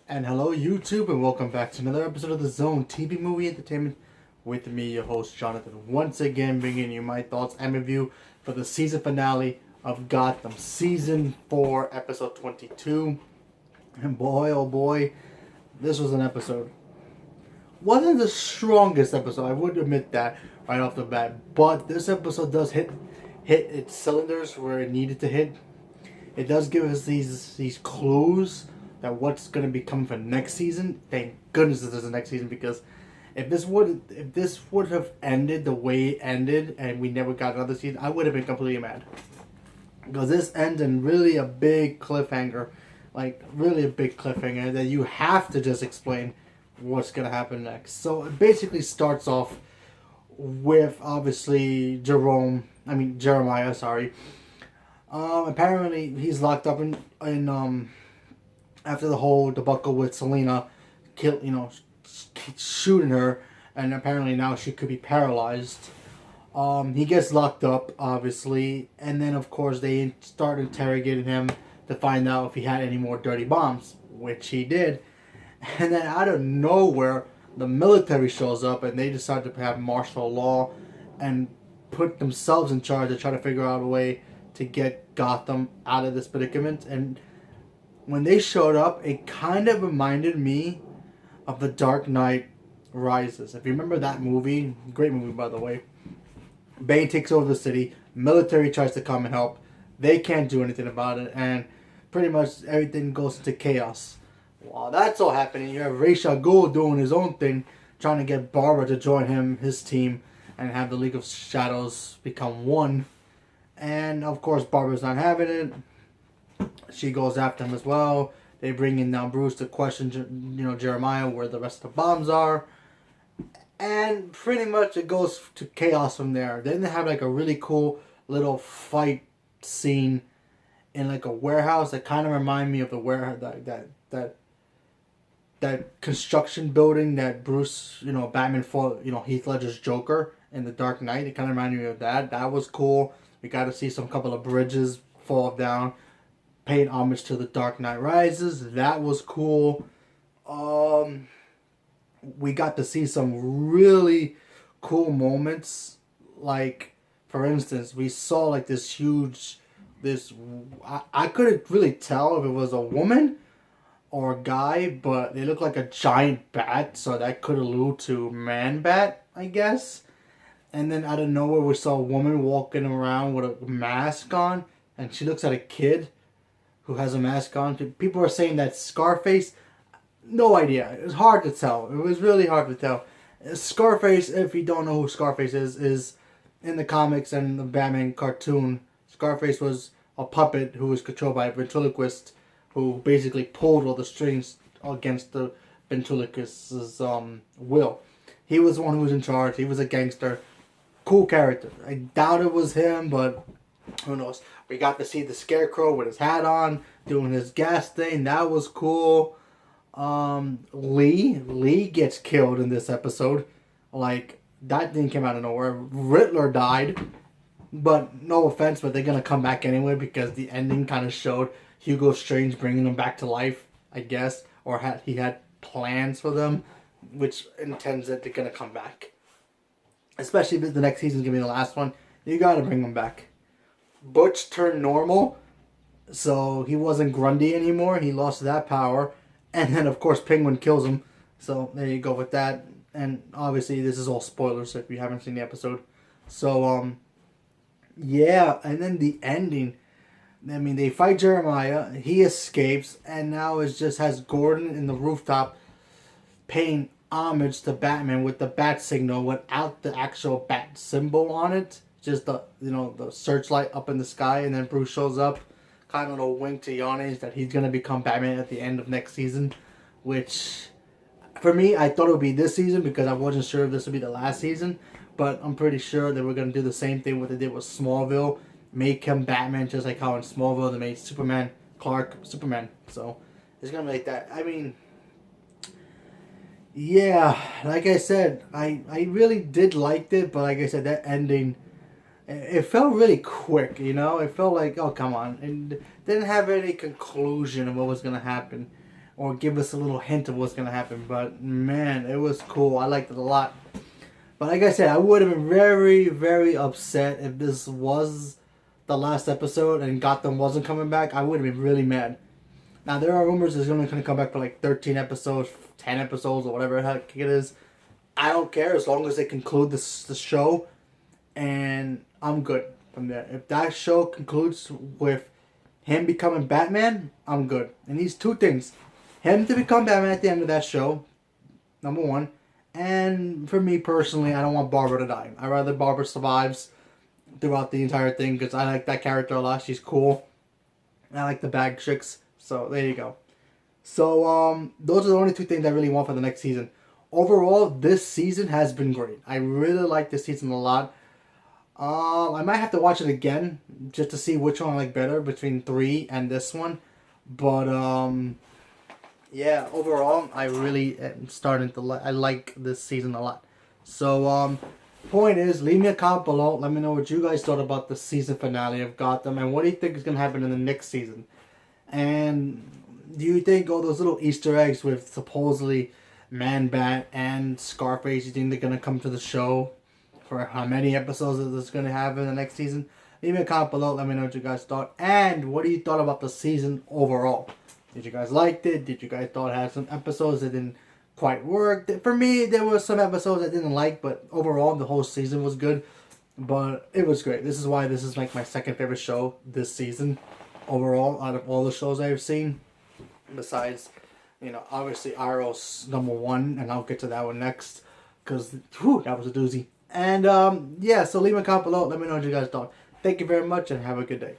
And hello, YouTube, and welcome back to another episode of the Zone TV Movie Entertainment with me, your host, Jonathan. Once again, bringing you my thoughts and review for the season finale of Gotham, Season 4, Episode 22. And boy, oh boy, this was an episode. Wasn't the strongest episode, I would admit that right off the bat. But this episode does hit its cylinders where it needed to hit. It does give us these clues that what's going to be coming for next season. Thank goodness there's a next season, because if this would have ended the way it ended and we never got another season, I would have been completely mad. Because this ends in really a big cliffhanger, like really a big cliffhanger that you have to just explain what's going to happen next. So it basically starts off with obviously Jeremiah, sorry. Apparently he's locked up in after the whole debacle with Selena, shooting her, and apparently now she could be paralyzed. He gets locked up, obviously, and then of course they start interrogating him to find out if he had any more dirty bombs, which he did. And then out of nowhere, the military shows up and they decide to have martial law and put themselves in charge to try to figure out a way to get Gotham out of this predicament. And when they showed up, it kind of reminded me of The Dark Knight Rises. If you remember that movie, great movie by the way. Bane takes over the city, military tries to come and help. They can't do anything about it, and pretty much everything goes into chaos. While that's all happening, you have Ra's al Ghul doing his own thing, trying to get Barbara to join his team, and have the League of Shadows become one. And of course, Barbara's not having it. She goes after him as well. They bring in now Bruce to question, Jeremiah, where the rest of the bombs are. And pretty much it goes to chaos from there. Then they have like a really cool little fight scene in like a warehouse that kind of remind me of the warehouse that construction building that Bruce, Batman fought, Heath Ledger's Joker in The Dark Knight. It kind of reminded me of that. That was cool. We got to see some couple of bridges fall down, paying homage to The Dark Knight Rises. That was cool. We got to see some really cool moments. Like, for instance, we saw like I couldn't really tell if it was a woman or a guy, but they looked like a giant bat, so that could allude to man bat, I guess. And then out of nowhere, we saw a woman walking around with a mask on, and she looks at a kid who has a mask on. People are saying that Scarface. No idea. It was hard to tell. It was really hard to tell. Scarface, if you don't know who Scarface is in the comics and the Batman cartoon, Scarface was a puppet who was controlled by a ventriloquist who basically pulled all the strings against the ventriloquist's will. He was the one who was in charge. He was a gangster. Cool character. I doubt it was him, but who knows. We got to see the Scarecrow with his hat on, doing his gas thing. That was cool. Lee gets killed in this episode. Like, that thing came out of nowhere. Riddler died. But no offense, but they're going to come back anyway because the ending kind of showed Hugo Strange bringing them back to life, I guess. Or he had plans for them, which intends that they're going to come back. Especially if the next season's going to be the last one. You got to bring them back. Butch turned normal, so he wasn't Grundy anymore. He lost that power. And then, of course, Penguin kills him. So there you go with that. And obviously, this is all spoilers if you haven't seen the episode. So, yeah. And then the ending. I mean, they fight Jeremiah. He escapes. And now it just has Gordon in the rooftop paying homage to Batman with the bat signal without the actual bat symbol on it. Just the searchlight up in the sky. And then Bruce shows up. Kind of a wink to Giannis that he's going to become Batman at the end of next season. Which, for me, I thought it would be this season because I wasn't sure if this would be the last season. But I'm pretty sure that we're going to do the same thing what they did with Smallville. Make him Batman just like how in Smallville they made Superman, Clark, Superman. So, it's going to be like that. I mean, yeah, like I said, I really did like it. But like I said, that ending... It felt really quick, It felt like, oh, come on. And didn't have any conclusion of what was going to happen. or give us a little hint of what's gonna happen. But man, it was cool. I liked it a lot. But like I said, I would have been very, very upset if this was the last episode and Gotham wasn't coming back. I would have been really mad. Now there are rumors it's only gonna come back for like 13 episodes, 10 episodes, or whatever the heck it is. I don't care as long as they conclude the show, and I'm good from there. If that show concludes with him becoming Batman, I'm good. And these two things, him to become Batman at the end of that show, number one, and for me personally, I don't want Barbara to die. I'd rather Barbara survives throughout the entire thing because I like that character a lot. She's cool. I like the bag tricks. So there you go. So those are the only two things I really want for the next season. Overall, this season has been great. I really like this season a lot. I might have to watch it again just to see which one I like better between 3 and this one. But yeah, overall, I really am starting to I like this season a lot. So point is, leave me a comment below. Let me know what you guys thought about the season finale of Gotham, and what do you think is gonna happen in the next season. And do you think all those little Easter eggs with supposedly Man-Bat and Scarface, you think they're going to come to the show for how many episodes is this going to have in the next season? Leave me a comment below. Let me know what you guys thought. And what do you thought about the season overall? Did you guys like it? Did you guys thought it had some episodes that didn't quite work? For me, there were some episodes I didn't like, but overall, the whole season was good. But it was great. This is why this is like my second favorite show this season overall out of all the shows I've seen. Besides, you know, obviously Arrow's number 1, and I'll get to that one next because that was a doozy. And yeah, so leave me a comment below. Let me know what you guys thought. Thank you very much and have a good day.